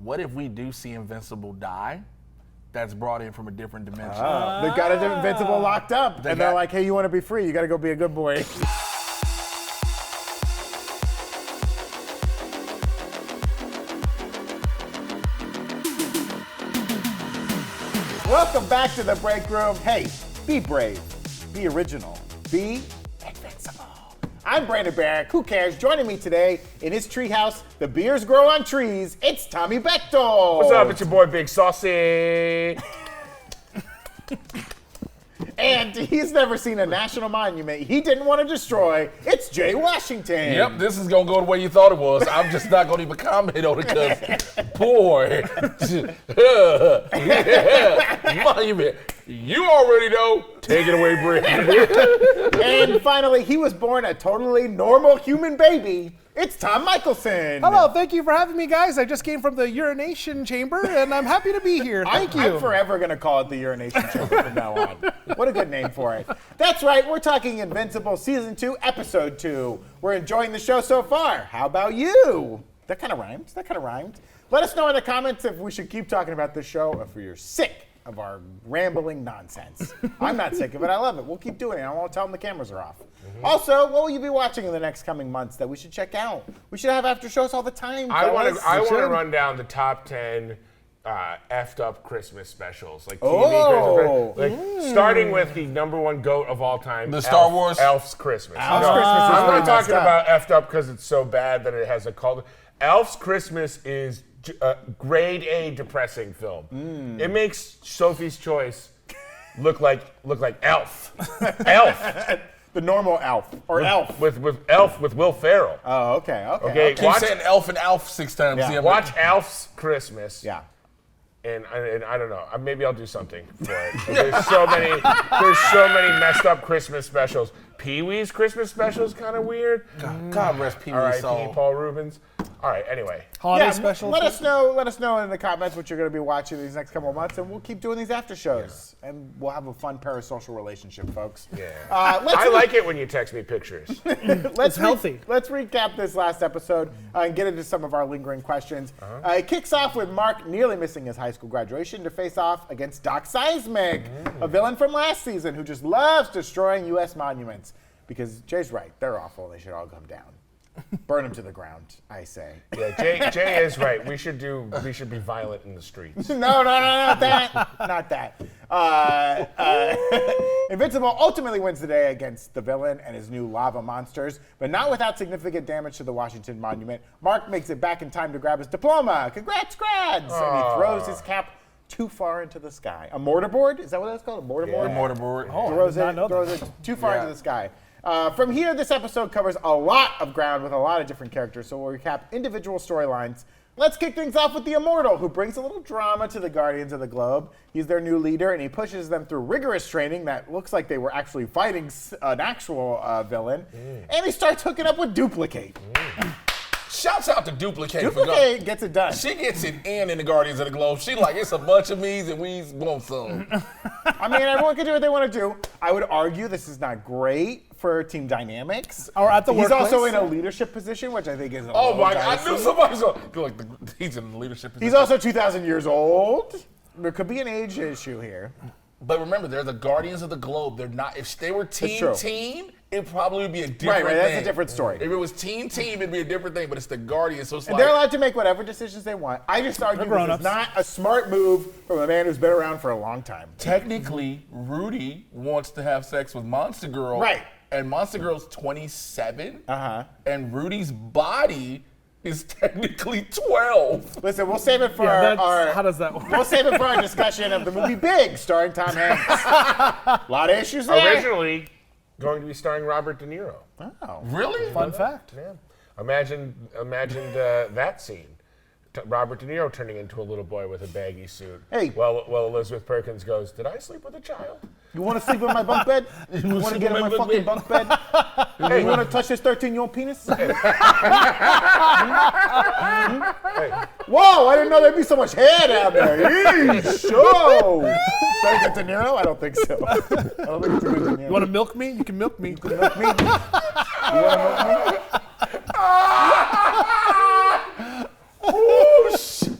what if we do see Invincible die? That's brought in from a different dimension. They got an Invincible locked up, and they're like, hey, you want to be free? You got to go be a good boy. Welcome back to the break room. Hey, be brave, be original, be invincible. I'm Brandon Barrick. Who cares? Joining me today in his treehouse, the beers grow on trees. It's Tommy Bechtold. What's up? It's your boy Big Saucy. And he's never seen a national monument he didn't want to destroy. It's Jay Washington. Yep, this is going to go the way you thought it was. I'm just not going to even comment on it because, boy, monument. You already know. Take it away, Brandon. And finally, he was born a totally normal human baby. It's Tom Michelsen. Hello, thank you for having me, guys. I just came from the urination chamber, and I'm happy to be here. Thank you. I'm forever going to call it the urination chamber from now on. What a good name for it. That's right, we're talking Invincible Season 2, Episode 2. We're enjoying the show so far. How about you? That kind of rhymed. Let us know in the comments if we should keep talking about this show or if you're sick of our rambling nonsense. I'm not sick of it. I love it. We'll keep doing it. I won't tell them the cameras are off. Mm-hmm. Also, what will you be watching in the next coming months that we should check out? We should have after shows all the time. I want to run down the top 10 effed up Christmas specials, like TV Christmas specials. Starting with the #1 GOAT of all time, the Star Wars Elf's Christmas. Elf's Christmas is I'm really not talking messed about effed up because it's so bad that it has a cult. Elf's Christmas is grade A depressing film. It makes Sophie's Choice look like Elf. Elf. The normal Elf or Elf with Elf with Will Ferrell. Oh, okay. Keep saying Elf and Elf 6 times. Yeah. Watch Elf's Christmas. Yeah. And I don't know. Maybe I'll do something for it. There's so many messed up Christmas specials. Pee-wee's Christmas special is kind of weird. God rest Pee-wee's R.I.P. soul. Paul Rubens. All right. Anyway. Holiday special. Let us know in the comments what you're going to be watching these next couple of months, and we'll keep doing these after shows, and we'll have a fun parasocial relationship, folks. Yeah. I like it when you text me pictures. It's healthy. Let's recap this last episode and get into some of our lingering questions. It kicks off with Mark nearly missing his high school graduation to face off against Doc Seismic, a villain from last season who just loves destroying U.S. monuments. Because Jay's right, they're awful. They should all come down. Burn them to the ground, I say. Yeah, Jay is right. We should be violent in the streets. No, not that. Invincible ultimately wins the day against the villain and his new lava monsters, but not without significant damage to the Washington Monument. Mark makes it back in time to grab his diploma. Congrats, grads! And he throws his cap too far into the sky. A mortarboard? Is that what that's called? A mortarboard? Yeah. Mortarboard. Oh, Throws it too far into the sky. From here, this episode covers a lot of ground with a lot of different characters, so we'll recap individual storylines. Let's kick things off with the Immortal, who brings a little drama to the Guardians of the Globe. He's their new leader, and he pushes them through rigorous training that looks like they were actually fighting an actual villain. And he starts hooking up with Duplicate. Shouts out to Duplicate. Duplicate gets it done. She gets it in the Guardians of the Globe. She like, it's a bunch of me's and we want some. I mean, everyone can do what they want to do. I would argue this is not great for team dynamics. Or at the He's workplace. also in a leadership position, which I think is a Oh little my God, I dicey. knew somebody was going to, he's in leadership position. He's also 2,000 years old. There could be an age issue here. But remember, they're the Guardians of the Globe. They're not, if they were team, it probably would be a different thing. Right, that's a different story. If it was team, it'd be a different thing, but it's the Guardians, so it's And like. they're allowed to make whatever decisions they want. I just argue this is grown-ups. not a smart move from a man who's been around for a long time. Technically, Rudy wants to have sex with Monster Girl. Right. And Monster Girl's 27. Uh-huh. And Rudy's body is technically 12. Listen, we'll save it for how does that work? We'll save it for our discussion of the movie Big, starring Tom Hanks. A lot of issues there. Originally going to be starring Robert De Niro. Oh. Really? Fun fact. Yeah. Imagine that scene. Robert De Niro turning into a little boy with a baggy suit. Hey. Well, Elizabeth Perkins goes, "Did I sleep with a child?" You want to sleep in my bunk bed? You want to get in my fucking bunk bed? Hey, you want to touch this 13-year-old penis? Hey. Whoa, I didn't know there'd be so much hair down there. Eesh, show. Sorry, get De Niro? I don't think so. I don't think it's a good De Niro. You want to milk me? You can milk me. You want to milk me? Oh, shit.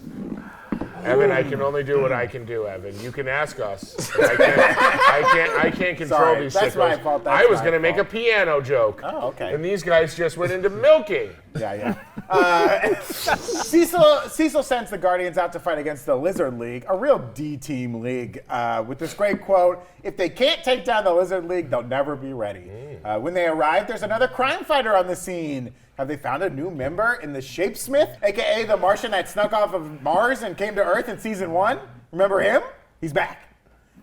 Evan, I can only do what I can do, Evan. You can ask us. I can't control Sorry, these that's sickos. my fault. I was going to make a piano joke. Oh, okay. And these guys just went into milking. Yeah. Cecil sends the Guardians out to fight against the Lizard League, a real D-team league, with this great quote, "If they can't take down the Lizard League, they'll never be ready." When they arrive, there's another crime fighter on the scene. Have they found a new member in the Shapesmith, a.k.a. the Martian that snuck off of Mars and came to Earth in Season 1? Remember him? He's back.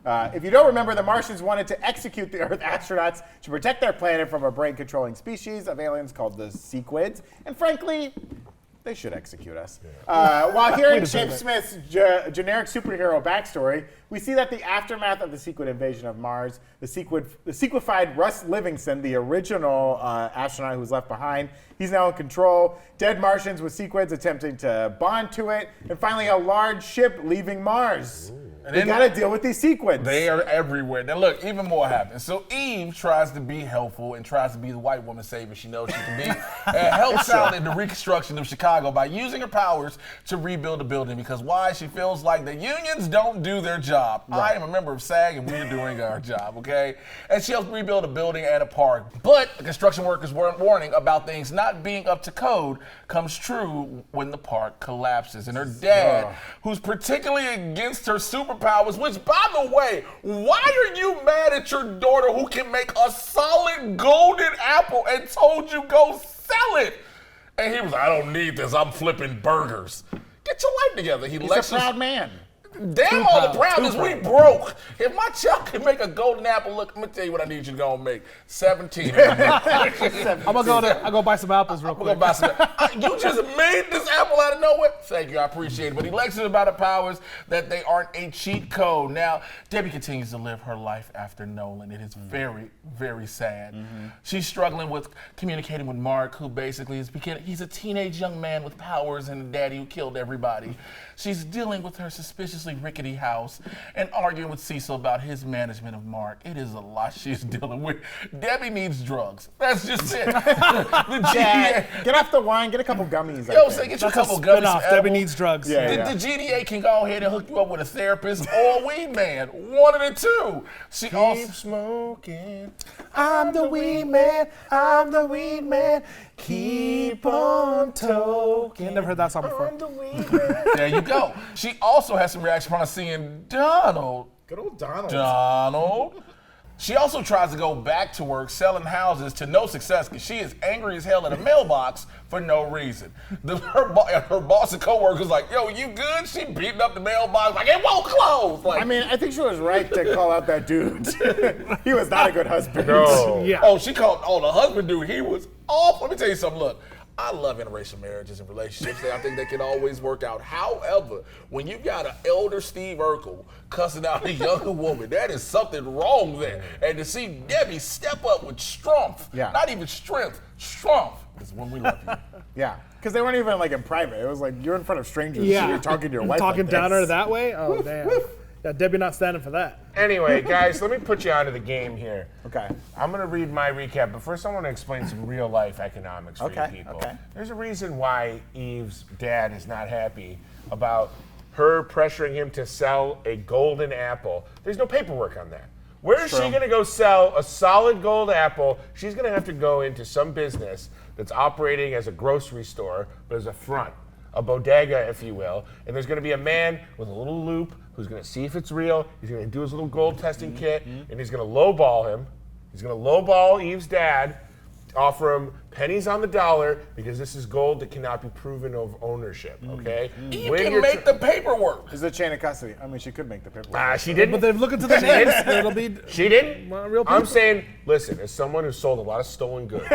If you don't remember, the Martians wanted to execute the Earth astronauts to protect their planet from a brain-controlling species of aliens called the Sequids. And frankly, they should execute us. While hearing Shapesmith's generic superhero backstory, we see that the aftermath of the Sequid invasion of Mars, the sequified Russ Livingston, the original astronaut who was left behind, he's now in control. Dead Martians with Sequids attempting to bond to it, and finally a large ship leaving Mars. They gotta deal with these Sequids. They are everywhere. Now look, even more happens. So Eve tries to be helpful and tries to be the white woman savior she knows she can be, and helps out in the reconstruction of Chicago by using her powers to rebuild the building. Because why? She feels like the unions don't do their job. Right. I am a member of SAG and we're doing our job, okay? And she helps rebuild a building and a park. But the construction workers weren't warning about things not being up to code comes true when the park collapses. And her dad, who's particularly against her superpowers, which, by the way, why are you mad at your daughter who can make a solid golden apple and told you go sell it? And he was like, I don't need this, I'm flipping burgers. Get your life together. He's a proud man. Damn all the proudness, we broke. If my child can make a golden apple, look, I'm gonna tell you what I need you to go and make. 17. I'm gonna go buy some apples real quick. I'm gonna buy some. You just made this apple out of nowhere. Thank you, I appreciate it. But he lectures about the powers that they aren't a cheat code. Now, Debbie continues to live her life after Nolan. It is very, very sad. She's struggling with communicating with Mark, who basically he's a teenage young man with powers and a daddy who killed everybody. She's dealing with her suspiciously rickety house and arguing with Cecil about his management of Mark. It is a lot she's dealing with. Debbie needs drugs. That's just it. The GDA. Get off the wine, get a couple gummies. Yo, say get you a couple gummies. Debbie needs drugs. The GDA can go ahead and hook you up with a therapist or a weed man. One of the two. She Keep smoking. I'm the weed man. I'm the weed man. Keep on toking. Never heard that song before. There you go. She also has some reaction upon seeing Donald. Good old Donald. Donald. She also tries to go back to work selling houses to no success because she is angry as hell at a mailbox for no reason. Her boss and co-workers like, yo, you good? She beating up the mailbox like, it won't close. Like, I mean, I think she was right to call out that dude. He was not a good husband. No. Yeah. oh, she called, the husband dude, he was awful. Let me tell you something, look. I love interracial marriages and relationships. I think they can always work out. However, when you got an elder Steve Urkel cussing out a younger woman, that is something wrong there. And to see Debbie step up with strength, not even strength, strength, is when we love you. Yeah, because they weren't even like in private. It was like you're in front of strangers. Yeah. So you're talking to your wife. Talking like down this. her that way? Oh, damn. Yeah, Debbie not standing for that. Anyway, guys, let me put you onto the game here. Okay. I'm going to read my recap, but first I want to explain some real-life economics for you people. Okay. There's a reason why Eve's dad is not happy about her pressuring him to sell a golden apple. There's no paperwork on that. Where is she going to go sell a solid gold apple? She's going to have to go into some business that's operating as a grocery store, but as a front, a bodega, if you will. And there's going to be a man with a little loop who's going to see if it's real. He's going to do his little gold testing kit, and he's going to lowball him. He's going to lowball Eve's dad, offer him pennies on the dollar because this is gold that cannot be proven of ownership, okay? You can make the paperwork. This is a chain of custody. I mean, she could make the paperwork. She didn't. But they've looked into the names. It'll be. She didn't. Real people. I'm saying, listen, as someone who's sold a lot of stolen goods,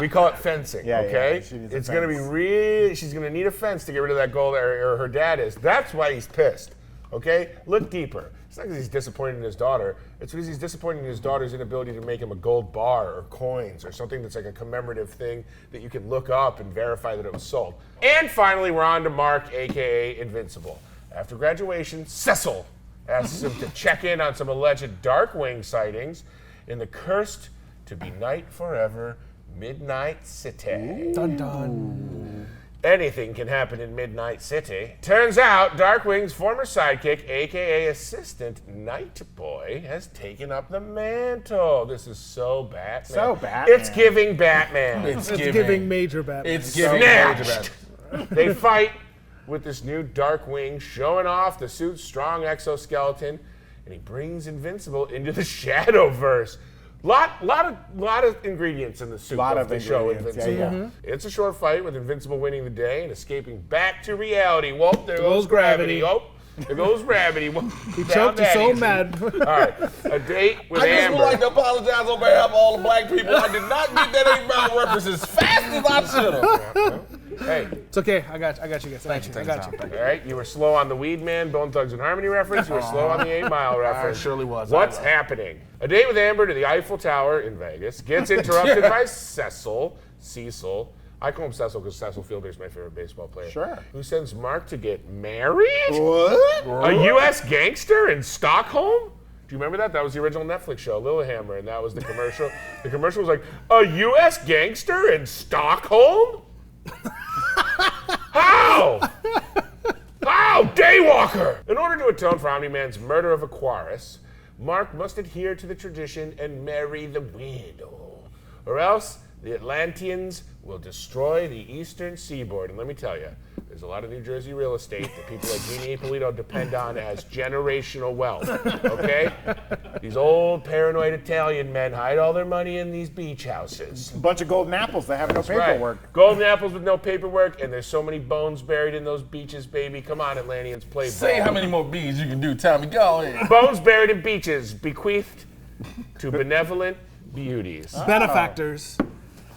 we call it fencing, okay? She needs a It's going to be fence. she's going to need a fence to get rid of that gold, or her dad is. That's why he's pissed, okay? Look deeper. It's not because he's disappointed in his daughter. It's because he's disappointed in his daughter's inability to make him a gold bar or coins or something that's like a commemorative thing that you can look up and verify that it was sold. And finally, we're on to Mark, a.k.a. Invincible. After graduation, Cecil asks him to check in on some alleged Darkwing sightings in the cursed to be night forever Midnight City. Dun dun. Anything can happen in Midnight City. Turns out Darkwing's former sidekick, aka Assistant Night Boy, has taken up the mantle. This is so Batman. So Batman. It's giving Batman. It's giving major Batman. It's giving major Snatched. Batman. They fight with this new Darkwing, showing off the suit's strong exoskeleton, and he brings Invincible into the Shadowverse. Lot of ingredients in the soup of the show Invincible. Yeah. It's a short fight with Invincible winning the day and escaping back to reality. Whoa, there Goes goes gravity. gravity. Oh, there goes gravity. He choked, he's so mad. All right, a date with I just Amber. would like to apologize on behalf of all the black people. I did not get that 8 Mile reference as fast as I should have. Hey, It's okay. I got you guys. Thank you. I got you. all right, you were slow on the Weed Man, Bone Thugs and Harmony reference. You were slow on the 8 Mile reference. surely was. What's I was. happening? A date with Amber to the Eiffel Tower in Vegas gets interrupted by Cecil. I call him Cecil because Cecil Fielder is my favorite baseball player. Sure. Who sends Mark to get married? What? A U.S. gangster in Stockholm? Do you remember that? That was the original Netflix show, Lilyhammer, and that was the commercial. The commercial was like, a U.S. gangster in Stockholm? How? How? Daywalker! In order to atone for Omni-Man's murder of Aquarius, Mark must adhere to the tradition and marry the widow. Or else, the Atlanteans will destroy the eastern seaboard. And let me tell you, there's a lot of New Jersey real estate that people like Jeannie Ippolito depend on as generational wealth, okay? These old paranoid Italian men hide all their money in these beach houses. A bunch of golden apples that have no paperwork. Right. Golden apples with no paperwork, and there's so many bones buried in those beaches, baby. Come on, Atlanteans, play Say ball. how many more bees you can do, Tommy. Go ahead. Bones buried in beaches, bequeathed to benevolent beauties. Benefactors.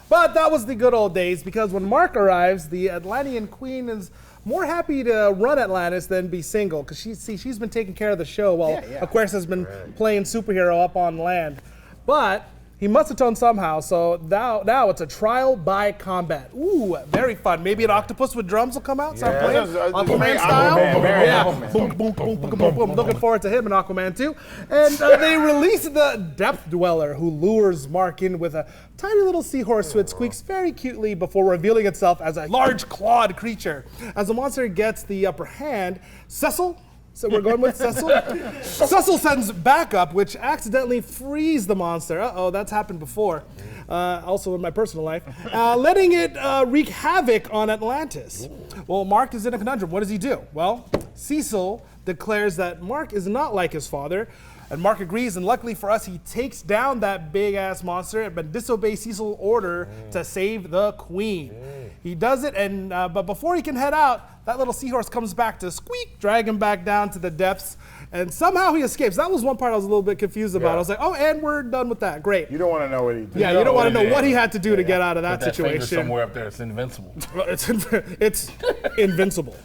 But that was the good old days because when Mark arrives, the Atlantean queen is more happy to run Atlantis than be single because she's been taking care of the show while Aquarius has been playing superhero up on land. But he must atone somehow, so now it's a trial by combat. Ooh, very fun. Maybe an octopus with drums will come out. Start playing Aquaman style. Aquaman. Boom, boom, boom, boom, boom, boom. Looking forward to him in Aquaman too. And they release the Depth Dweller, who lures Mark in with a tiny little seahorse who squeaks very cutely before revealing itself as a large clawed creature. As the monster gets the upper hand, Cecil. So we're going with Cecil. Cecil sends backup, which accidentally frees the monster. Uh-oh, that's happened before. Also in my personal life. Letting it wreak havoc on Atlantis. Well, Mark is in a conundrum. What does he do? Well, Cecil declares that Mark is not like his father. And Mark agrees, and luckily for us, he takes down that big-ass monster, but disobeys Cecil's order to save the queen. He does it, and but before he can head out, that little seahorse comes back to squeak, drag him back down to the depths, and somehow he escapes. That was one part I was a little bit confused about. I was like, oh, and we're done with that. Great. You don't want to know what he did. Yeah, you don't want to know what he had to do to get out of that Put that finger situation. somewhere up there. It's invincible. It's invincible.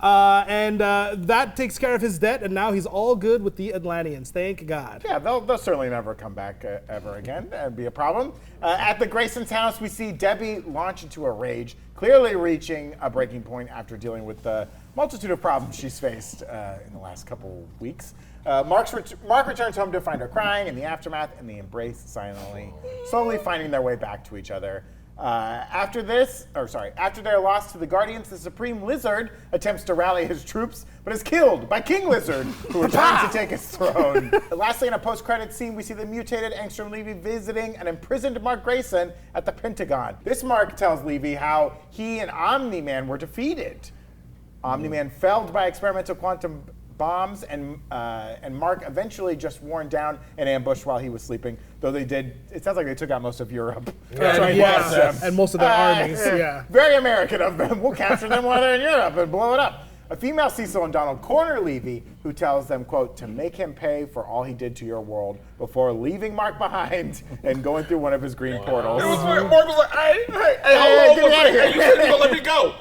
And that takes care of his debt, and now he's all good with the Atlanteans. Thank God. Yeah, they'll certainly never come back ever again. That'd be a problem. At the Grayson's house, we see Debbie launch into a rage, clearly reaching a breaking point after dealing with the multitude of problems she's faced in the last couple weeks. Mark returns home to find her crying in the aftermath, and they embrace silently, slowly finding their way back to each other. After their loss to the Guardians, the Supreme Lizard attempts to rally his troops, but is killed by King Lizard, who returns to take his throne. Lastly, in a post-credit scene, we see the mutated Angstrom Levy visiting an imprisoned Mark Grayson at the Pentagon. This Mark tells Levy how he and Omni-Man were defeated. Omni-Man felled by experimental quantum bombs, and Mark eventually just worn down and ambushed while he was sleeping. Though it sounds like they took out most of Europe. And most of their armies. Very American of them. We'll capture them while they're in Europe and blow it up. A female Cecil and Donald corner Levy, who tells them, quote, to make him pay for all he did to your world before leaving Mark behind and going through one of his green portals. It was weird. Mark was like, hey, hold on, you said you gonna let me go.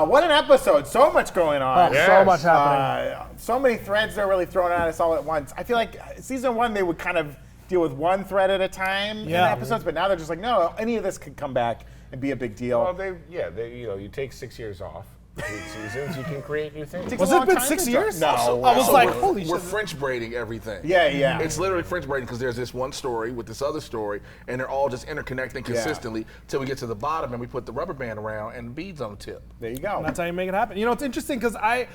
What an episode. So much going on. So much happening. So many threads they're really throwing at us all at once. I feel like season one, they would kind of deal with one thread at a time in episodes, but now they're just like, no, any of this could come back and be a big deal. Well, you take 6 years off, between seasons, you can create new things. Was it been 6 years? No. I was like, we're, holy we're shit. French braiding everything. Yeah. It's literally French braiding because there's this one story with this other story, and they're all just interconnecting consistently till we get to the bottom, and we put the rubber band around and the beads on the tip. There you go. That's how you make it happen. You know, it's interesting because I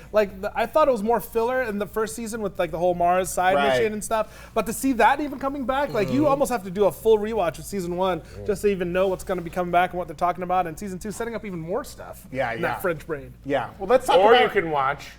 thought it was more filler in the first season with like the whole Mars side mission and stuff. But to see that even coming back, like you almost have to do a full rewatch of season 1 just to even know what's going to be coming back and what they're talking about. And season 2 setting up even more stuff. In that French braid. Yeah. Well, let's talk Or about. you can watch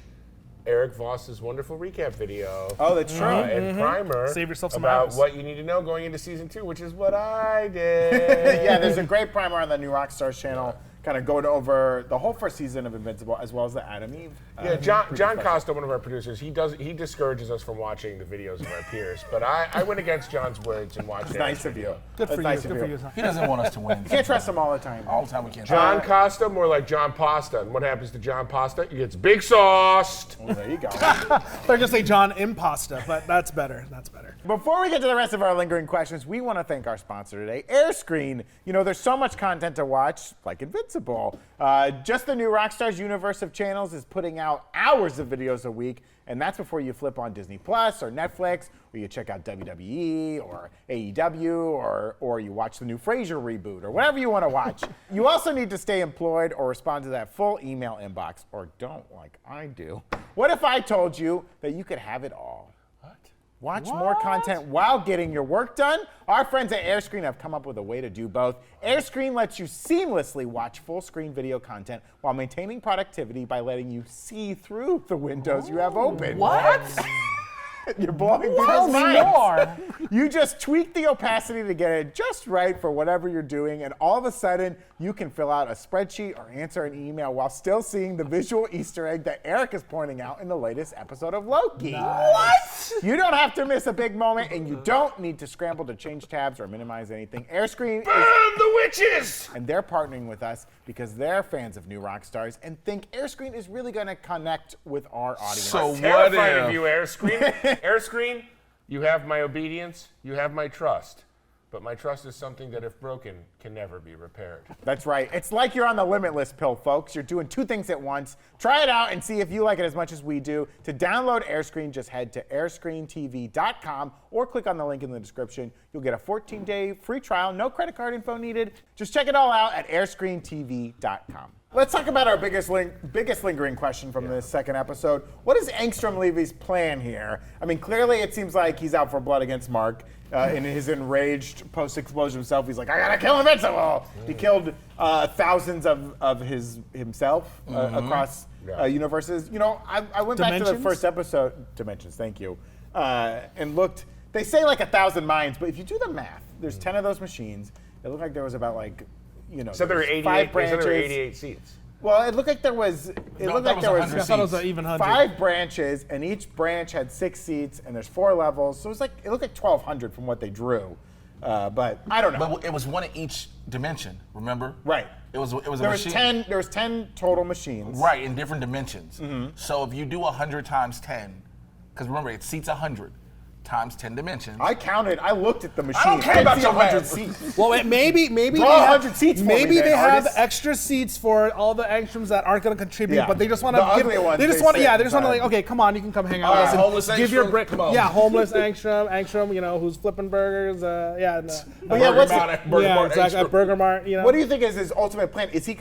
Eric Voss's wonderful recap video. Oh, that's true. And primer Save yourself some about hours. what you need to know going into season 2, which is what I did. Yeah, there's a great primer on the new Rockstars channel, kind of going over the whole first season of Invincible as well as the Adam Eve. Yeah, John Costa, one of our producers, he discourages us from watching the videos of our peers. But I went against John's words and watched it. Nice of you. Good for That's you. nice Good of for you. you. He doesn't want us to win. You can't trust him all the time. All the time we can't. John Costa, more like John Pasta. And what happens to John Pasta? He gets big sauced. Well, there you go. They're gonna say John Impasta, but that's better. That's better. Before we get to the rest of our lingering questions, we want to thank our sponsor today, AirScreen. You know, there's so much content to watch, like Invincible. Just the new Rockstars universe of channels is putting out hours of videos a week, and that's before you flip on Disney Plus or Netflix, or you check out WWE or AEW, or you watch the new Frasier reboot, or whatever you want to watch. You also need to stay employed or respond to that full email inbox, or don't like I do. What if I told you that you could have it all? Watch more content while getting your work done? Our friends at AirScreen have come up with a way to do both. AirScreen lets you seamlessly watch full-screen video content while maintaining productivity by letting you see through the windows you have open. What? You're blowing Tell people's me minds. more. You just tweak the opacity to get it just right for whatever you're doing, and all of a sudden, you can fill out a spreadsheet or answer an email while still seeing the visual Easter egg that Eric is pointing out in the latest episode of Loki. What? You don't have to miss a big moment, and you don't need to scramble to change tabs or minimize anything. AirScreen Burn the witches! and they're partnering with us because they're fans of new Rockstars and think AirScreen is really going to connect with our audience. So Terrified what of if? you, AirScreen. AirScreen, you have my obedience, you have my trust. But my trust is something that, if broken, can never be repaired. That's right. It's like you're on the Limitless pill, folks. You're doing two things at once. Try it out and see if you like it as much as we do. To download AirScreen, just head to airscreentv.com or click on the link in the description. You'll get a 14-day free trial, no credit card info needed. Just check it all out at airscreentv.com. Let's talk about our biggest lingering question from this second episode. What is Angstrom Levy's plan here? I mean, clearly it seems like he's out for blood against Mark. In his enraged post-explosion self, he's like, I gotta kill Invincible! He killed thousands of himself across universes. You know, I went back to the Dimensions? first episode, Dimensions, thank you, and looked. They say like 1,000 minds, but if you do the math, there's 10 of those machines. It looked like there was about So there were 88, 5 branches. there were 88 seats. Well, it looked like there was. It looked like there was 100 I thought it was an even 100. 5 branches, and each branch had 6 seats, and there's 4 levels. So it looked like 1,200 from what they drew. But I don't know. But it was one in each dimension. Remember? Right. It was a There was machine. 10. There was 10 total machines. Right, in different dimensions. So if you do 100 times 10, because remember, it seats 100 times 10 dimensions. I counted. I looked at the machine. don't care didn't about see your 100 math. seats. Well, maybe Draw they have 100 seats for me maybe then, they have artist. extra seats for all the angstroms that aren't going to contribute, Yeah. but they just want The to ugly ones, They just they want, sit yeah, they just want to inside. like, okay, come on, you can come hang out All with right, us. and homeless give your angstrom, brick, come on. yeah, homeless angstrom, you know, who's flipping burgers, yeah, and, But yeah, what's yeah, exactly, at Burger Mart, you know. What do you think is his ultimate plan? Is he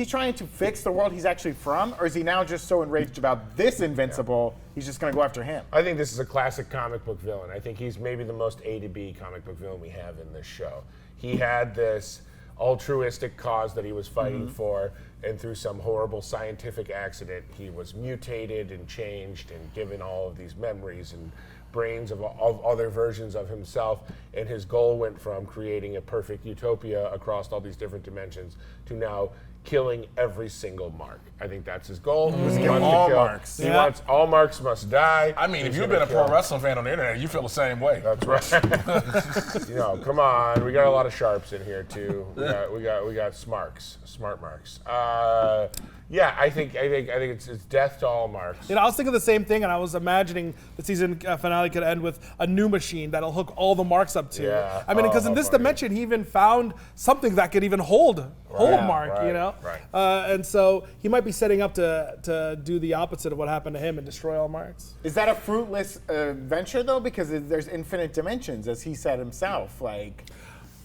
trying to fix the world he's actually from, or is he now just so enraged about this Invincible, he's just going to go after him? I think this is a classic comic book villain. I think he's maybe the most A to B comic book villain we have in this show. He had this altruistic cause that he was fighting for, and through some horrible scientific accident, he was mutated and changed and given all of these memories and brains of other versions of himself, and his goal went from creating a perfect utopia across all these different dimensions to now killing every single mark. I think that's his goal. He wants all to kill. marks. He Yeah. wants all marks must die. I mean, if He's you've gonna been a pro kill. wrestling fan on the internet, you feel the same way. That's right. You know, come on. We got a lot of sharps in here too. We got smart marks. Yeah, I think it's death to all marks. I was thinking the same thing, and I was imagining the season finale could end with a new machine that'll hook all the marks up to. Yeah. I mean, because in this dimension, he even found something that could even hold Mark, Right. And so he might be setting up to do the opposite of what happened to him and destroy all marks. Is that a fruitless venture though? Because there's infinite dimensions, as he said himself. Like,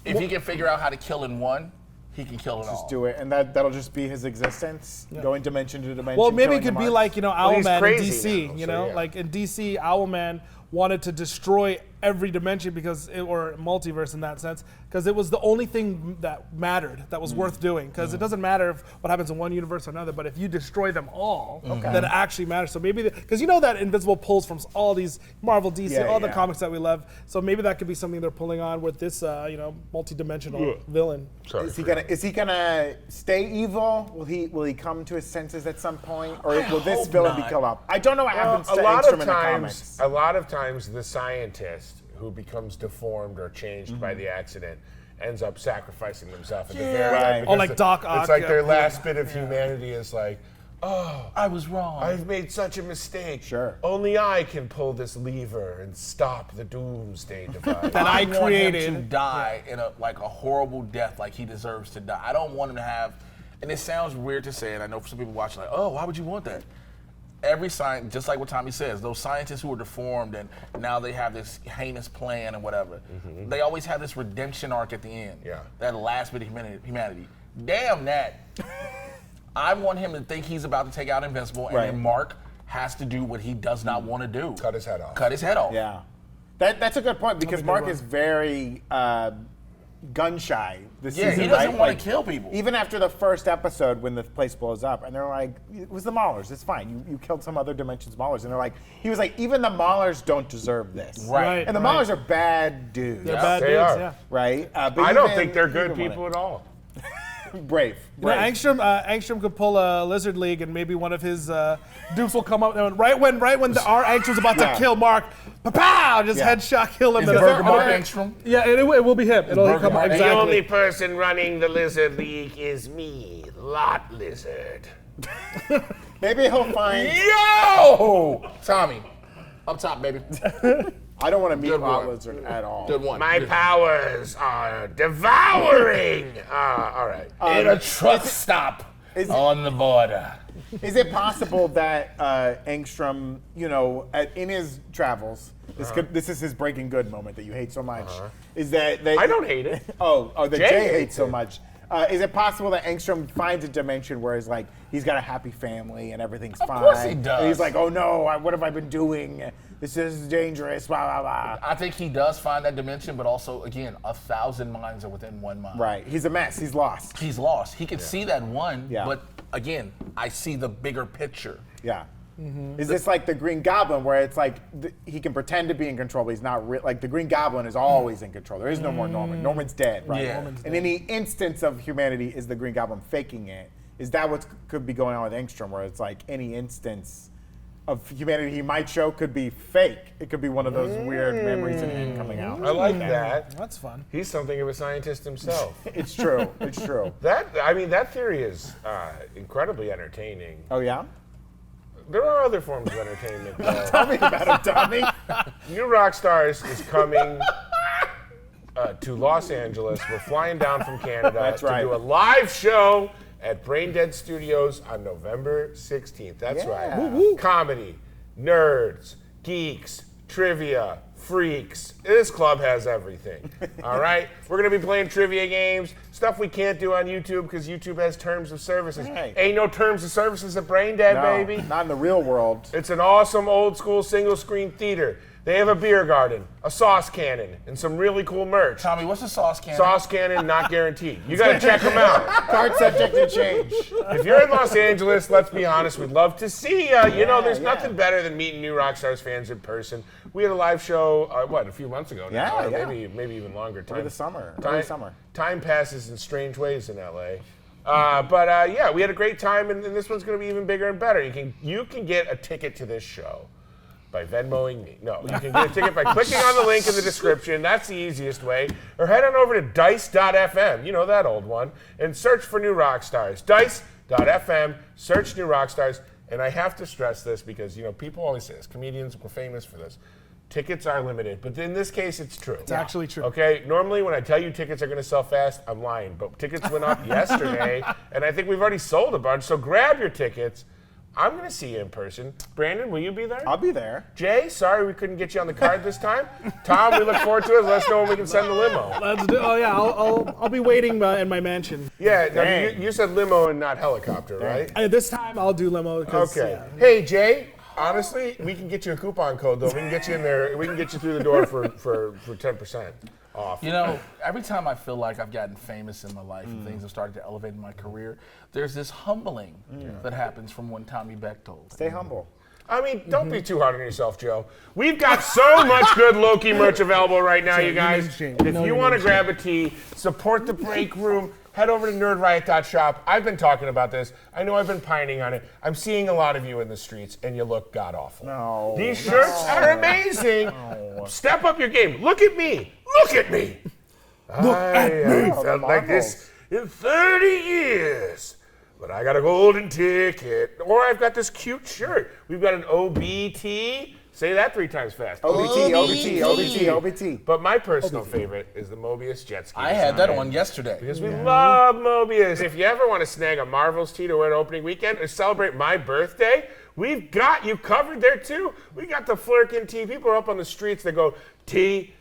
If he can figure out how to kill in one, he can kill it all. just do it, and that'll just be his existence, going dimension to dimension. Well, maybe it killing could the be marks. like, he's Owlman in crazy DC, now, so yeah. like in DC, Owlman wanted to destroy every dimension or multiverse in that sense, because it was the only thing that mattered, that was worth doing. Because it doesn't matter what happens in one universe or another, but if you destroy them all, then it actually matters. So maybe, because that Invincible pulls from all these Marvel, DC, all the comics that we love. So maybe that could be something they're pulling on with this, multi-dimensional villain. Sorry. Is he gonna stay evil? Will he come to his senses at some point, or will this hope villain be not. killed up? I don't know what happens to a lot Angstrom of in the comics. times, the scientist who becomes deformed or changed by the accident ends up sacrificing themselves at the very Right. end. Oh, because like Doc Ock. It's like their last bit of humanity is like, oh, I was wrong. I've made such a mistake. Sure. Only I can pull this lever and stop the doomsday device. That I want him created. to die in a horrible death, like he deserves to die. I don't want him to have, and it sounds weird to say, and I know for some people watching, like, oh, why would you want that? Every science, just like what Tommy says, those scientists who are deformed and now they have this heinous plan and whatever, they always have this redemption arc at the end. Yeah. That last bit of humanity. Damn that. I want him to think he's about to take out Invincible, and then Mark has to do what he does not want to do. Cut his head off. Cut his head off. Yeah, that's a good point, because Mark is very gun shy this Yeah, season. he doesn't right? want Like, to kill people. Even after the first episode, when the place blows up, and they're like, "It was the Maulers. It's fine. You killed some other dimension's Maulers," and they're like, "He was like, even the Maulers don't deserve this." Right. And the Maulers are bad dudes. They're bad they dudes, are. yeah. Right. But I don't even- think they're good even when people at all. Brave. Angstrom could pull a Lizard League, and maybe one of his dupes will come up, and right when our Angstrom's about to kill Mark, pow, just headshot kill him. Is and it then- Burger Mark Angstrom? Yeah, it will be him. It'll Burger come Mark. exactly. The only person running the Lizard League is me, Lot Lizard. Maybe he'll find. Yo! Tommy, up top, baby. I don't want to meet Good Lot one. Lizard at all. Good one. My powers are devouring. All right. In a truck stop is- on the border. Is it possible that Angstrom, in his travels, this is his breaking good moment that you hate so much, is that they... I don't hate it. that Jay Jay hates hates so it. much. Is it possible that Angstrom finds a dimension where it's like he's got a happy family and everything's fine? Of course he does. And he's like, oh no, what have I been doing? This is dangerous, blah, blah, blah. I think he does find that dimension, but also, again, 1,000 minds are within one mind. Right, he's a mess, he's lost. He's lost. He can see that one, Yeah. but again, I see the bigger picture. Yeah. Is this like the Green Goblin, where it's like he can pretend to be in control, but he's not real? Like the Green Goblin is always in control. There is no more Norman. Norman's dead, right? Yeah. Norman's In any instance of humanity, is the Green Goblin faking it? Is that what could be going on with Angstrom, where it's like any instance of humanity he might show could be fake? It could be one of those weird memories in him coming out. I like that. That's fun. He's something of a scientist himself. It's true. It's true. That theory is incredibly entertaining. Oh yeah. There are other forms of entertainment, though. Tell me about it, Tommy. New Rockstars is coming to Los Angeles. We're flying down from Canada That's right. to do a live show at Brain Dead Studios on November 16th. That's Yeah. right. Comedy, nerds, geeks, trivia, freaks. This club has everything. All right? We're going to be playing trivia games, stuff we can't do on YouTube because YouTube has terms of services. Right. Ain't no terms of services at Brain Dead, No, baby. not in the real world. It's an awesome old school single screen theater. They have a beer garden, a sauce cannon, and some really cool merch. Tommy, what's the sauce can? Sauce cannon, not guaranteed. You got to check them out. Card subject to change. If you're in Los Angeles, let's be honest, we'd love to see you. You know, there's yeah. nothing better than meeting new Rockstars fans in person. We had a live show, a few months ago now, Yeah, or yeah. maybe even longer. Over the summer, Time, early summer. Time passes in strange ways in LA. But yeah, we had a great time, and this one's going to be even bigger and better. You can get a ticket to this show by Venmoing me. No, you can get a ticket by clicking on the link in the description. That's the easiest way. Or head on over to dice.fm, you know that old one, and search for New Rockstars. Dice, Breakroom.fm, search New Rockstars, and I have to stress this because, people always say this, comedians, we're famous for this. Tickets are limited, but in this case, it's true. It's actually true. Okay, normally when I tell you tickets are going to sell fast, I'm lying, but tickets went up yesterday, and I think we've already sold a bunch, so grab your tickets. I'm going to see you in person. Brandon, will you be there? I'll be there. Jay, sorry we couldn't get you on the card this time. Tom, we look forward to it. Let us know when we can send the limo. Let's do. Oh yeah, I'll be waiting in my mansion. Yeah, no, you said limo and not helicopter, right? This time I'll do limo. Okay. Yeah. Hey, Jay. Honestly, we can get you a coupon code though. We can get you in there. We can get you through the door for 10% off. Every time I feel like I've gotten famous in my life and things have started to elevate in my career, there's this humbling that happens from one Tommy Bechtold. Stay humble. I mean, don't be too hard on yourself, Joe. We've got so much good Loki merch available right now, you guys. If you want to grab a tee, support the break room. Head over to nerdriot.shop. I've been talking about this. I know I've been pining on it. I'm seeing a lot of you in the streets, and you look god-awful. No. These shirts are amazing. No. Step up your game. Look at me. Look at me. I felt like this in 30 years. But I got a golden ticket. Or I've got this cute shirt. We've got an OBT. Say that 3 times fast. OBT. But my personal favorite is the Mobius jet ski. I had that on yesterday. Because we love Mobius. If you ever want to snag a Marvel's tee to wear an opening weekend or celebrate my birthday, we've got you covered there too. We got the Flirkin tee. People are up on the streets. They go, T,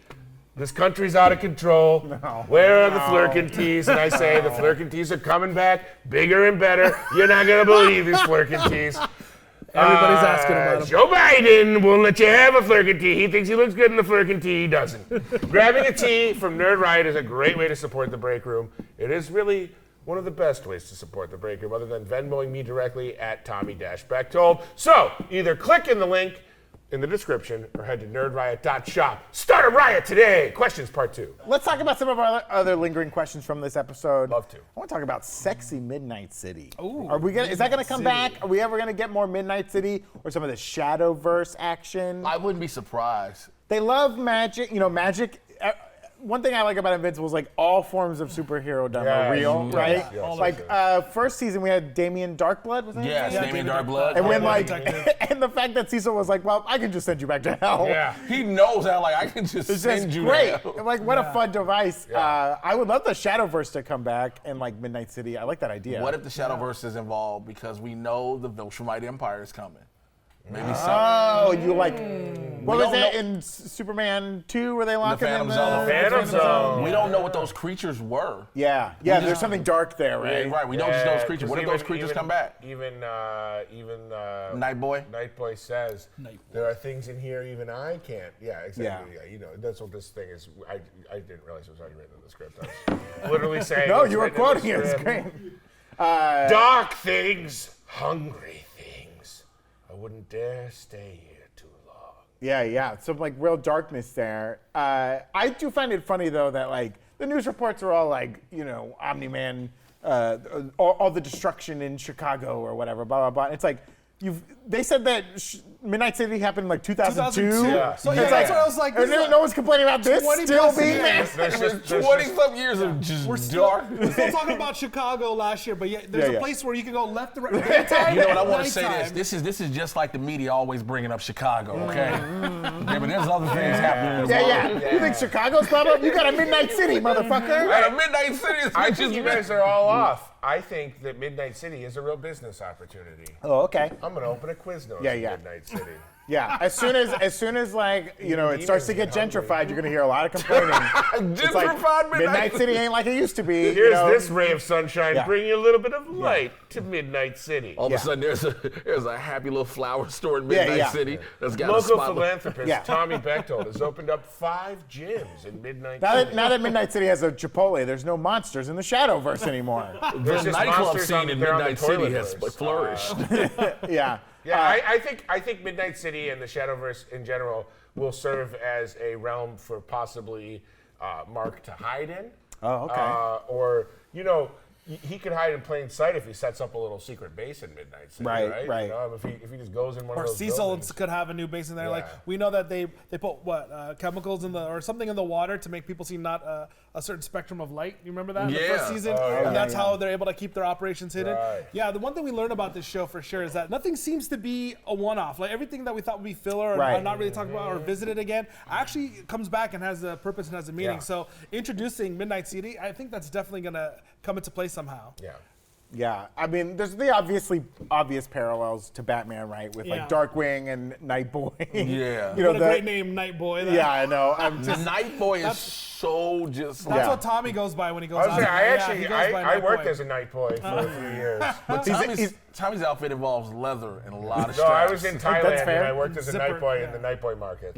this country's out of control. Where are the Flirkin tees? And I say, the Flirkin tees are coming back bigger and better. You're not going to believe these Flirkin tees. Everybody's asking about him. Joe Biden won't let you have a Flirkin tee. He thinks he looks good in the Flirkin tee. He doesn't. Grabbing a tee from Nerd Riot is a great way to support the break room. It is really one of the best ways to support the break room, other than Venmoing me directly at Tommy-Bechtold. So either click in the link in the description or head to nerdriot.shop. Start a riot today. Questions part 2. Let's talk about some of our other lingering questions from this episode. Love to. I want to talk about sexy Midnight City. Ooh, is that going to come back? Are we ever going to get more Midnight City or some of the Shadowverse action? I wouldn't be surprised. They love magic. Magic. One thing I like about Invincible is like all forms of superhero done are real, right? First season we had Damien Darkblood, was that? Yes, Damien Darkblood. And when and the fact that Cecil was like, well, I can just send you back to hell. Yeah. He knows how, I can just send you great. to hell. What a fun device. Yeah. I would love the Shadowverse to come back and Midnight City. I like that idea. What if the Shadowverse is involved because we know the Viltrumite Empire is coming? Maybe you what was that in Superman 2 where they lock him in the Phantom Zone? We don't know what those creatures were. Yeah, there's something dark there, right? Right, we don't just know those creatures. What if those creatures come back? Even Nightboy says, there are things in here even I can't. Yeah, exactly. Yeah, that's what this thing is. I didn't realize it was already written in the script. I was literally saying no, you were quoting it. It's great. Dark things, hungry things. I wouldn't dare stay here too long. Yeah. Some real darkness there. I do find it funny though that the news reports are all Omni-Man, all the destruction in Chicago or whatever, blah blah blah. It's they said that Midnight City happened in 2002. Yeah. So that's what I was like. No one's complaining about this still being there. There's 20-some years of just dark. We're still talking about Chicago last year, but there's a place where you can go left to right. You know what? I want to say this. This is just like the media always bringing up Chicago, okay? Okay, but there's other things happening in the world. You think Chicago's problem? You got a Midnight City, motherfucker. Right, a Midnight City is I think you guys are all off. I think that Midnight City is a real business opportunity. Oh, okay. I'm going to open a Quiznos in Midnight City. Yeah, as soon as it starts to get gentrified, you're gonna hear a lot of complaining. Gentrified Midnight City ain't like it used to be. Here's this ray of sunshine, bringing a little bit of light to Midnight City. All of a sudden, there's a happy little flower store in Midnight City that's got local a philanthropist Tommy Bechtold has opened up 5 gyms in Midnight City. Now that Midnight City has a Chipotle, there's no monsters in the Shadowverse anymore. The nightclub scene in Midnight City has flourished. Yeah, I think Midnight City and the Shadowverse in general will serve as a realm for possibly Mark to hide in. Oh, okay. Or he could hide in plain sight if he sets up a little secret base in Midnight City, Right. You know, if he just goes in one Or of those Cecil buildings. could have a new base in there. Yeah. Like we know that they put chemicals in or something in the water to make people see not a certain spectrum of light. You remember that in the Yeah. first season? Oh, yeah. And that's how they're able to keep their operations hidden. Right. Yeah, the one thing we learned about this show for sure is that nothing seems to be a one-off. Like everything that we thought would be filler or Right. not really talked about or visited again actually comes back and has a purpose and has a meaning. Yeah. So introducing Midnight City, I think that's definitely gonna come into play somehow. Yeah. Yeah, I mean, there's the obvious parallels to Batman, right? With Yeah. like Darkwing and Nightboy. Yeah. you know What a great name, Night Boy. Yeah, I know. I'm The just Night Boy is so just like. That's Yeah. what Tommy goes by when he goes I was out. saying, Yeah, he goes by I Night worked Boy. as a night boy for a few years. But Tommy's outfit involves leather and a lot of No, straps. I was in Thailand fair. and I worked as a Zipper, night boy yeah. in the night boy markets.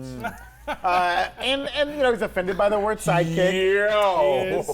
and you know he's offended by the word sidekick.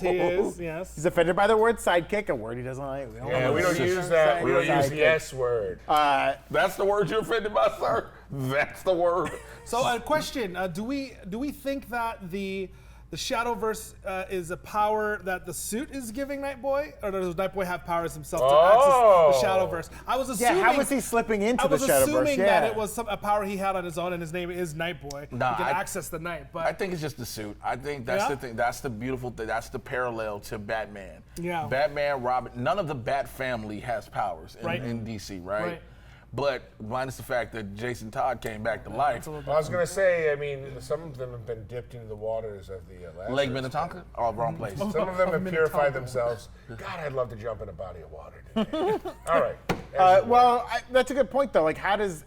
He is, yes. He's offended by the word sidekick, a word he doesn't like. Yeah, we don't use that. We don't use the S word. That's the word you're offended by, sir. That's the word. So a question: Do we think that the Shadowverse is a power that the suit is giving Nightboy, or does Nightboy have powers himself to access the Shadowverse? I was assuming. Yeah, how was he slipping into I the was Shadowverse? assuming Yeah. that it was a power he had on his own, and his name is Nightboy. Nah, he can I- access the night, but I think it's just the suit. I think that's Yeah? the thing. That's the beautiful thing. That's the parallel to Batman. Yeah. Batman, Robin, none of the Bat family has powers in, Right. in DC, right? Right. But minus the fact that Jason Todd came back to life. I was gonna say, I mean, some of them have been dipped into the waters of the Lazarus Lake Pit. Minnetonka? Oh, wrong place. Some of them have Minnetonka. purified themselves. God, I'd love to jump in a body of water today. All right. That's a good point though. Like, how does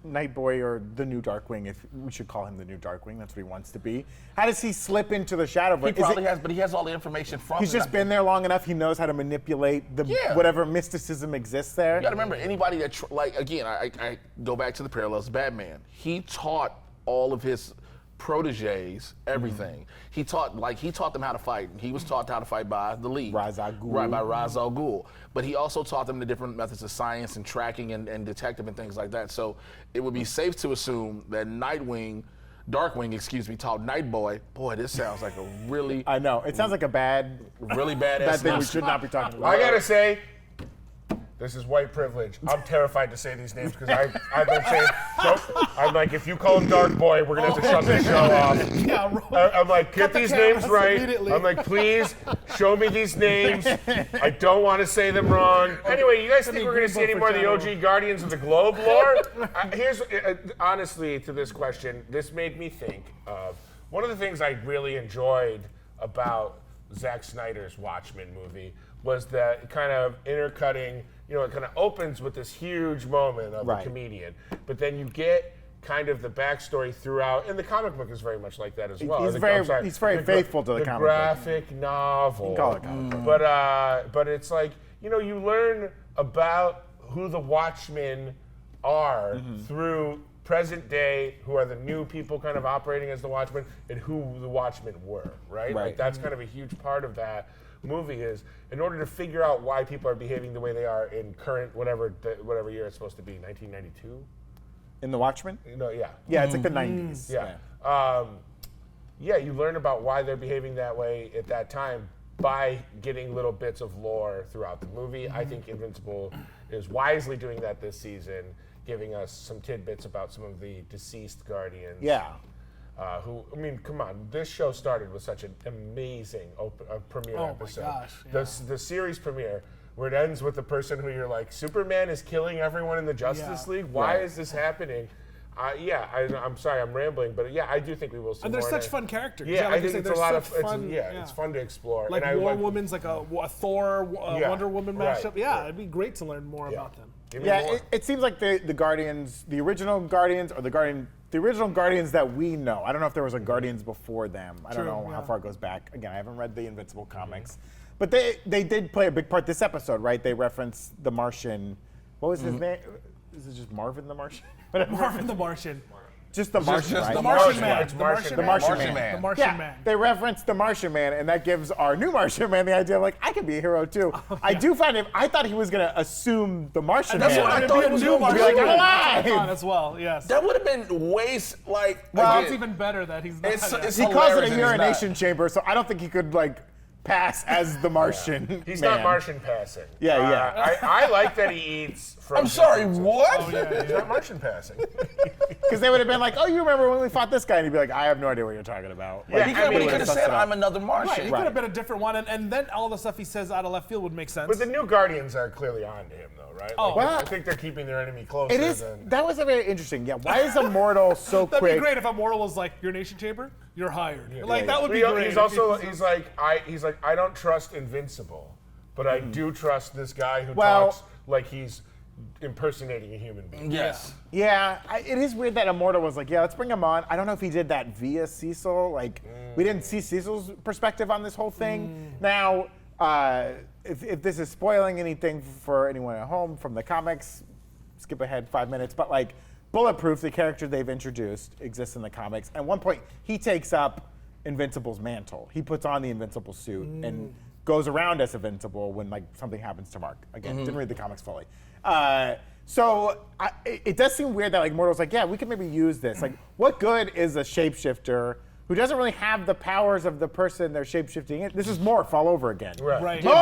Nightboy, or the new Darkwing, if we should call him the new Darkwing, that's what he wants to be. How does he slip into the Shadowverse? He Is it- probably has, but he has all the information from He's just been there long enough. He knows how to manipulate the Yeah. whatever mysticism exists there. You gotta remember, anybody that, again, I go back to the parallels. Batman, he taught all of his proteges everything. He taught them how to fight. He was taught how to fight by the League. Ra's al Ghul. Right, by Ra's al Ghul. But he also taught them the different methods of science and tracking and detective and things like that. So it would be safe to assume that Darkwing, taught Nightboy. Boy, this sounds like a really, I know. It sounds like a bad badass thing we name. should not be talking about. I gotta say, this is white privilege. I'm terrified to say these names because I've been saying, I'm like, if you call him Dark Boy, we're gonna have to shut this show off. yeah, I'm like, get the these cameras names right. immediately. I'm like, please show me these names. I don't want to say them wrong. Anyway, you guys think we're going to see any more of the OG Guardians of the Globe lore? Here's, honestly, to this question, this made me think of one of the things I really enjoyed about Zack Snyder's Watchmen movie was that kind of intercutting, it kind of opens with this huge moment of Right. a comedian, but then you get kind of the backstory throughout, and the comic book is very much like that as well. He's very faithful to the comic book. graphic novel. call it comic book. But it's like, you learn about who the Watchmen are Mm-hmm. through present day, who are the new people kind of operating as the Watchmen, and who the Watchmen were, right? Right. Like that's kind of a huge part of that movie is in order to figure out why people are behaving the way they are in current whatever year it's supposed to be, 1992. In The Watchmen? Yeah. Yeah, it's like the 90s. Yeah, you learn about why they're behaving that way at that time by getting little bits of lore throughout the movie. I think Invincible is wisely doing that this season, giving us some tidbits about some of the deceased Guardians. Yeah. Come on, this show started with such an amazing premiere Oh my episode. gosh, The series premiere, where it ends with the person who you're like, Superman is killing everyone in the Justice Yeah. League? Why is this happening? I'm sorry, I'm rambling, but I do think we will see and they're more. such fun characters. Yeah, like I you think said, it's a they're lot of such fun. it's fun to explore. Like and I War like, Woman's like a Thor, Yeah, Wonder Woman right, mashup. Yeah, right. it'd be great to learn more about them. Give me Yeah, more. it seems like the Guardians, the original Guardians, or the original Guardians that we know. I don't know if there was a Guardians before them. I don't True, know how yeah. far it goes back. Again, I haven't read the Invincible comics. But they did play a big part this episode, right? They referenced the Martian. What was his name? Is it just Marvin the Martian? Whatever. Marvin the Martian. Just the Martian, just right? the Martian Man. It's The Martian Martian Man. Man. Martian Man. The Martian Yeah, Man. they referenced the Martian Man, and that gives our new Martian Man the idea of like, I could be a hero too. I do find him. I thought he was gonna assume the Martian That's Man. what I It'd thought be it a was new gonna be. Martian Like, Man. alive! On as well. Yes. That would have been Well, again, it's even better that he's not. It's- yeah. it's He calls it hilarious a and he's not. urination chamber, so I don't think he could like pass as the Martian. He's man. not Martian passing. Yeah. I like that he eats from. I'm sorry, distances. what? He's not Martian passing. Because they would have been like, oh, you remember when we fought this guy? And he'd be like, I have no idea what you're talking about. Like, He I mean, could have said, I'm another Martian. Right, he could have been a different one, and then all the stuff he says out of left field would make sense. But the new Guardians are clearly on to him, though, right? Oh. Like, I think they're keeping their enemy closer. It is. Than, That was a very interesting. Yeah. Why is Immortal so That'd quick? be great if Immortal was like, your nation chamber, you're hired. That would be But great. He's also he's like I don't trust Invincible, but I do trust this guy who talks like he's impersonating a human being. Yes. Yeah, it is weird that Immortal was like, yeah, let's bring him on. I don't know if he did that via Cecil. Like, we didn't see Cecil's perspective on this whole thing. Now, if this is spoiling anything for anyone at home from the comics, skip ahead 5 minutes. But like, Bulletproof, the character they've introduced, exists in the comics. At one point, he takes up Invincible's mantle. He puts on the Invincible suit and goes around as Invincible when like something happens to Mark. Again, didn't read the comics fully. It does seem weird that like Mortal's like, yeah, we could maybe use this. Like, what good is a shapeshifter who doesn't really have the powers of the person they're shapeshifting in? This is Morph all over again. Right. Morph!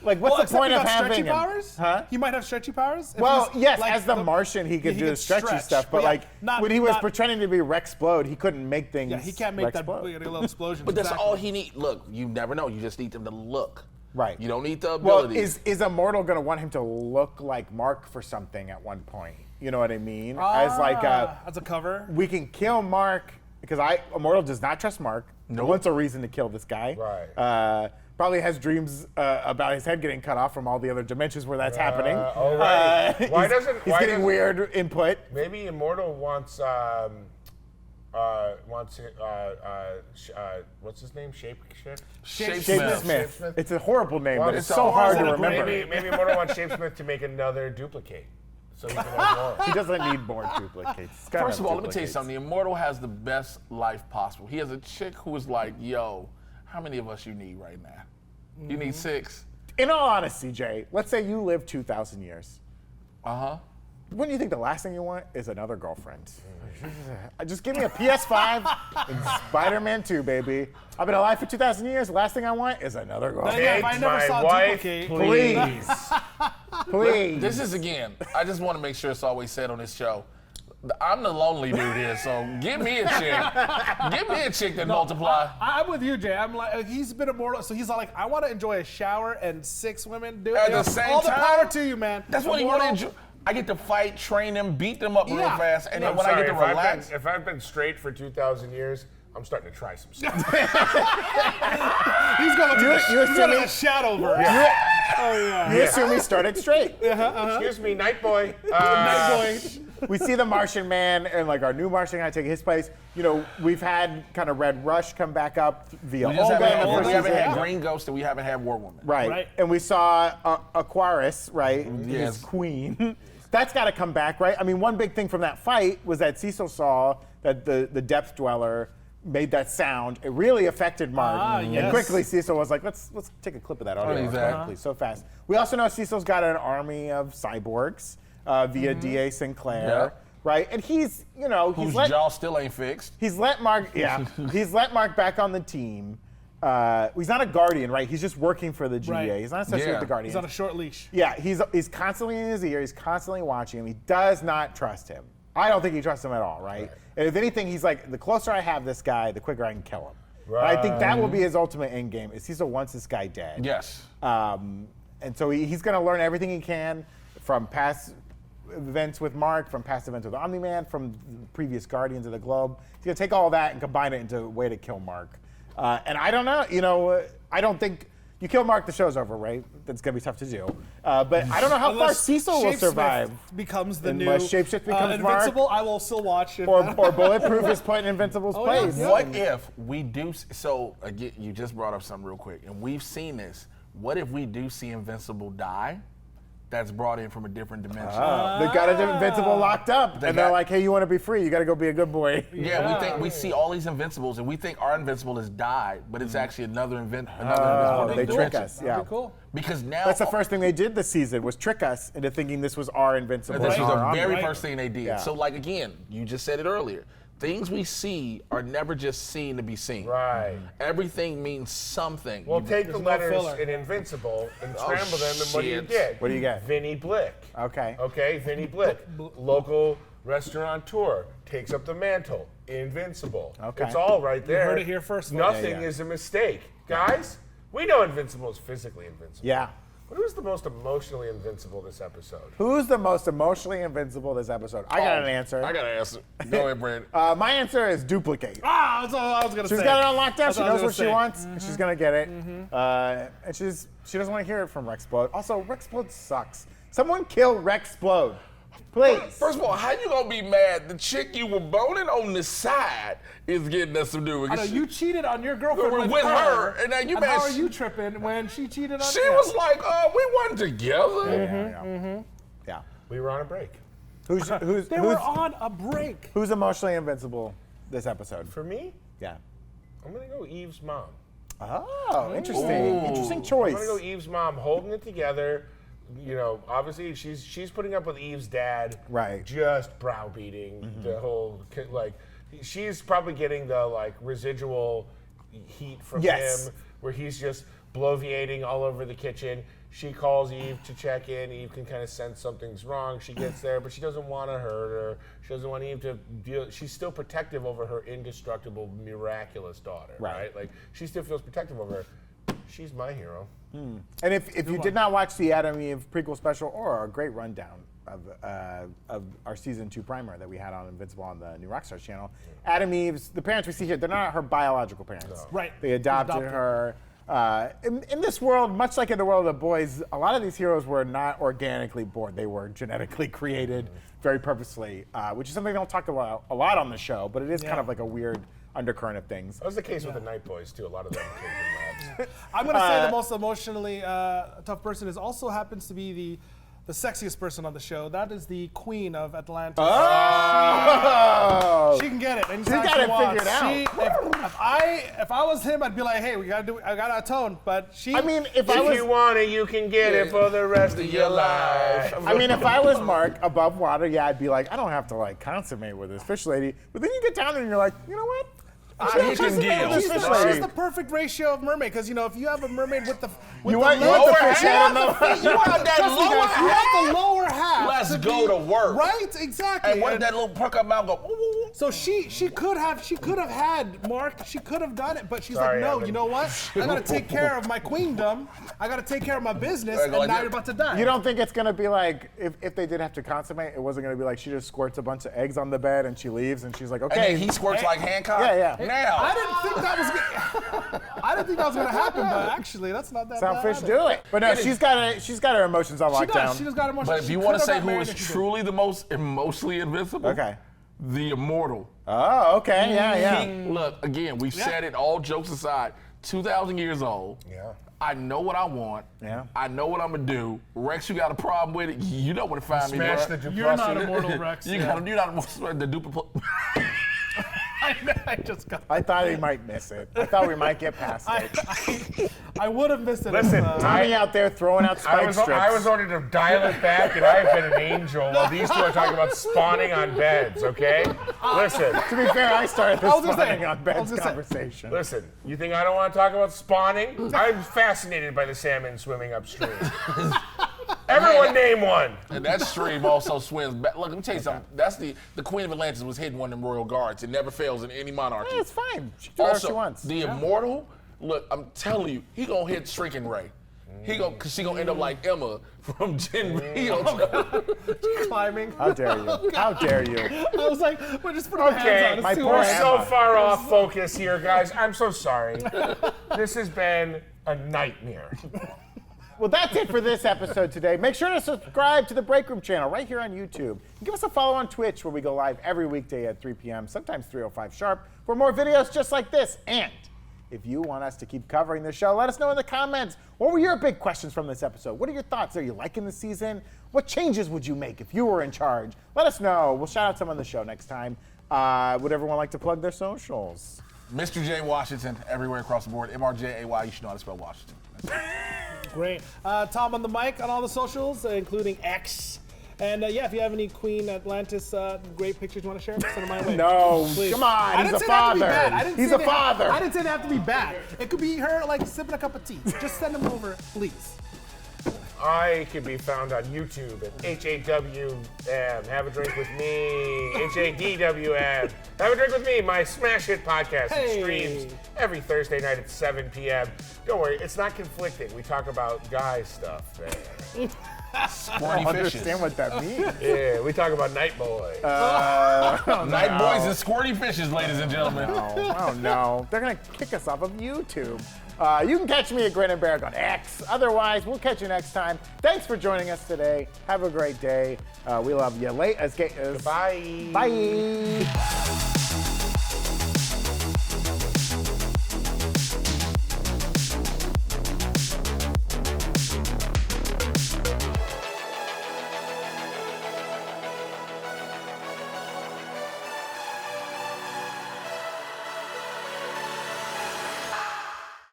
Like, what's the point of having stretchy him? powers? Huh? He might have stretchy powers? If Well, he's, yes, like, as the Martian, he could he do the could stretchy stretch, stuff, but yeah, like not- when he was not- pretending to be Rexplode, he couldn't make things. Yeah, he can't make that Rexplode. little explosion. But that's all he needs. Look, you never know. You just need them to look. Right. You don't need the Well, ability. is Immortal going to want him to look like Mark for something at one point? You know what I mean? As like as a cover. we can kill Mark because Immortal does not trust Mark. No one's a reason to kill this guy. Right. Probably has dreams about his head getting cut off from all the other dimensions where that's happening. oh, right. Why doesn't- he's why getting doesn't- weird input? Maybe Immortal wants what's his name? Shapesmith. Shapesmith. It's a horrible name, but it's it's so a hard to horrible remember. name. Maybe Immortal wants Shapesmith to make another duplicate, so he can have more. He doesn't need more duplicates. He's gotta First have of all, let me tell you duplicates. something. The Immortal has the best life possible. He has a chick who is like, yo, how many of us you need right now? You need 6? In all honesty, Jay, let's say you live 2,000 years. Uh-huh. Wouldn't you think the last thing you want is another girlfriend? Just give me a PS5 and Spider-Man 2, baby. I've been alive for 2,000 years. The last thing I want is another girlfriend. Yeah, if I Take never my saw wife, Duplicate. please. Please. This is, again, I just want to make sure it's always said on this show. I'm the lonely dude here, so give me a chick. Give me a chick that multiply. I'm with you, Jay. I'm like, he's been Immortal, so he's like, I want to enjoy a shower and 6 women. Dude, At the same all the time? power to you, man. That's what you want to Immortal- enjoy. I get to fight, train them, beat them up real Yeah. fast, and then I'm when sorry, I get to relax. if I've been straight for 2,000 years, I'm starting to try some stuff. He's going You to assume a he- Shadowverse. Oh, yeah. You assume he started straight. Excuse me, night boy. Night boy. We see the Martian Man and like our new Martian guy taking his place. You know, we've had kind of Red Rush come back up via We just Olga in the haven't, first we haven't season. had Green Ghost and we haven't had War Woman. Right. Right. And we saw Aquarius, right? Yes. His queen. That's got to come back, right? I mean, one big thing from that fight was that Cecil saw that the Depth Dweller made that sound. It really affected Mark. yes. And quickly Cecil was like, let's take a clip of that audio exactly. quickly, so fast. We also know Cecil's got an army of cyborgs via D.A. Sinclair. Yeah. Right, and he's, you know, Whose jaw still ain't fixed. he's let Mark back on the team. He's not a guardian, right? He's just working for the GA. Right. He's not associated Yeah. with the Guardians. He's on a short leash. Yeah, he's constantly in his ear. He's constantly watching him. He does not trust him. I don't think he trusts him at all, right? And if anything, he's like, the closer I have this guy, the quicker I can kill him. Right. I think that will be his ultimate end game. Is Cecil wants this guy dead. Yes. And so he's going to learn everything he can from past events with Mark, from past events with Omni-Man, from the previous Guardians of the Globe. He's going to take all that and combine it into a way to kill Mark. And I don't know, I don't think you kill Mark, the show's over, right? That's going to be tough to do. But I don't know how far Unless Cecil will Shapesmith survive. becomes the new Unless Shapeshift becomes Mark. Invincible. I will still watch it. Or Bulletproof is put in Invincible's place. yeah. What if we do, so again, you just brought up something real quick, and we've seen this. What if we do see Invincible die? That's brought in from a different dimension. They got Invincible locked up, and they're like, hey, you want to be free? You got to go be a good boy. Yeah, we think we see all these Invincibles, and we think our Invincible has died, but it's actually another Oh, Invincible. they trick dimension. us, yeah. Cool. Because now That's the first thing they did this season was trick us into thinking this was our Invincible. This and was our the very Omni. first thing they did. Yeah. So, like again, you just said it earlier. things we see are never just seen to be seen. Right. Everything means something. Well, take the There's no letters filler. in Invincible and scramble them, and what do you shit. get? What do you get? Vinny Blick. Okay. Okay, Vinny Blick. Local restaurateur takes up the mantle. Invincible. Okay. It's all right there. heard it here first, folks. Nothing Yeah, yeah. is a mistake. Guys, we know Invincible is physically invincible. Yeah. But who's the most emotionally invincible this episode? Who's the most emotionally invincible this episode? I got an answer. I got an answer. Go ahead, Brandon. My answer is duplicate. Ah, that's all I was gonna say. She's got it on lockdown. That's She all I was knows what gonna she say. wants. And she's gonna get it. And she doesn't want to hear it from Rexplode. Also, Rexplode sucks. Someone kill Rexplode, please. First of all, how you gonna be mad? The chick you were boning on the side is getting us some do. I know you cheated on your girlfriend With her, and now you and mad how are she- you tripping when she cheated on She you? was like, we wasn't together. Yeah. We were on a break. They were on a break. Who's emotionally invincible this episode? For me, Yeah. I'm gonna go Eve's mom. Oh, interesting. Interesting choice. I'm gonna go Eve's mom, holding it together. You know, obviously she's putting up with Eve's dad, Right. Just browbeating the whole like. She's probably getting the like residual heat from Yes. him, where he's just bloviating all over the kitchen. She calls Eve to check in. Eve can kind of sense something's wrong. She gets there, but she doesn't want to hurt her. She doesn't want Eve to deal. She's still protective over her indestructible, miraculous daughter, right? Like she still feels protective over her. She's my hero. And if you did not watch the Adam Eve prequel special or our great rundown of our season 2 primer that we had on Invincible on the new Rockstars channel, Adam Eve's, the parents we see here, they're not her biological parents. Right. They adopted her. In this world, much like in the world of boys, a lot of these heroes were not organically born. They were genetically created very purposely, which is something they don't talk about a lot on the show, but it is kind of like a weird undercurrent of things. That was the case with the Night Boys too. A lot of them came from labs. I'm gonna say the most emotionally tough person is also happens to be the sexiest person on the show. That is the Queen of Atlantis. Oh! She can get it anytime got she it wants. figured out. If I was him, I'd be like, hey, I gotta atone. But she. I mean, if If you want it, you can get it for the rest of your life. I mean, if I was Mark above water, yeah, I'd be like, I don't have to like consummate with this fish lady. But then you get down there and you're like, you know what? He can gill. This She's fish the, lady. she's the perfect ratio of mermaid, because if you have a mermaid with the You want the fish head on the You want that Trust me, lower guys, you half? want the lower half. Let's go to work. Right, exactly. And what And that little perk up mouth go? Woo, woo, woo. so she could have had Mark. She could have done it, but she's Sorry, like, no. Evan. You know what? I gotta take care of my queendom. I gotta take care of my business, Like and now that. you're about to die. You don't think it's gonna be like if they did have to consummate, it wasn't gonna be like she just squirts a bunch of eggs on the bed and she leaves and she's like, And okay. then he squirts like Hancock. Yeah, yeah. Now. I didn't think that was. I didn't think that was gonna happen, but actually, that's not that That's how bad. fish either. do it. But no, she's got her emotions on She lockdown. does. She just got emotional. But if She you want to could've say got who married is if she did. truly the most emotionally invincible, Okay. the immortal. Oh, okay, yeah. Look, again, we've said it, all jokes aside, 2,000 years old. Yeah. I know what I want. Yeah. I know what I'm going to do. Rex, you got a problem with it, you know where to find me, Smash bro. the You're not Duplessis. immortal, Rex. You're not the duplicate. I just got. I thought he might miss it. I thought we might get past it. I would have missed it. Listen, if, Tommy out there throwing out spike strips. I was ordered to dial it back, and I've been an angel while these two are talking about spawning on beds, okay? Listen, To be fair, I started this I was gonna say- spawning on I beds was gonna say- conversation. listen, you think I don't want to talk about spawning? I'm fascinated by the salmon swimming upstream. Everyone name one. And that stream also swims back. Look, let me tell you something. That's the Queen of Atlantis was hidden one of them royal guards. It never fails in any monarchy. Hey, it's fine. She can do whatever she Also, wants. the immortal, look, I'm telling you, he gonna hit Shrinking Ray. Cause she gonna end up like Emma from Gen V. climbing. How dare you? How dare you? I was like, we're just putting my Okay, hands on it. my It's too poor we're hard. so Emma. far off focus here, guys. I'm so sorry. This has been a nightmare. Well, that's it for this episode today. Make sure to subscribe to the Breakroom channel right here on YouTube. And give us a follow on Twitch, where we go live every weekday at 3 p.m., sometimes 3:05 sharp, for more videos just like this. And if you want us to keep covering the show, let us know in the comments. What were your big questions from this episode? What are your thoughts? Are you liking the season? What changes would you make if you were in charge? Let us know. We'll shout out someone on the show next time. Would everyone like to plug their socials? Mr. J Washington, everywhere across the board. MRJAY, you should know how to spell Washington. Great. Tom on the mic on all the socials, including X. And yeah, if you have any Queen Atlantis great pictures you want to share, send them my way. No, Please. come on, I he's didn't a say they have to be father. bad. I didn't He's say a they have- father. I didn't say they have to be bad. It could be her like sipping a cup of tea. Just send them over, please. I can be found on YouTube at HAWM. Have a drink with me. HADWM. Have a drink with me. My smash hit podcast Hey. streams every Thursday night at 7 p.m. Don't worry, it's not conflicting. We talk about guy stuff, man. I Squirty don't fishes. understand what that means. Yeah, we talk about Night Boy. Night boys and squirty fishes, ladies and gentlemen. Oh no, they're gonna kick us off of YouTube. You can catch me at Grin and Barrick on X. Otherwise, we'll catch you next time. Thanks for joining us today. Have a great day. We love you. Bye. Bye.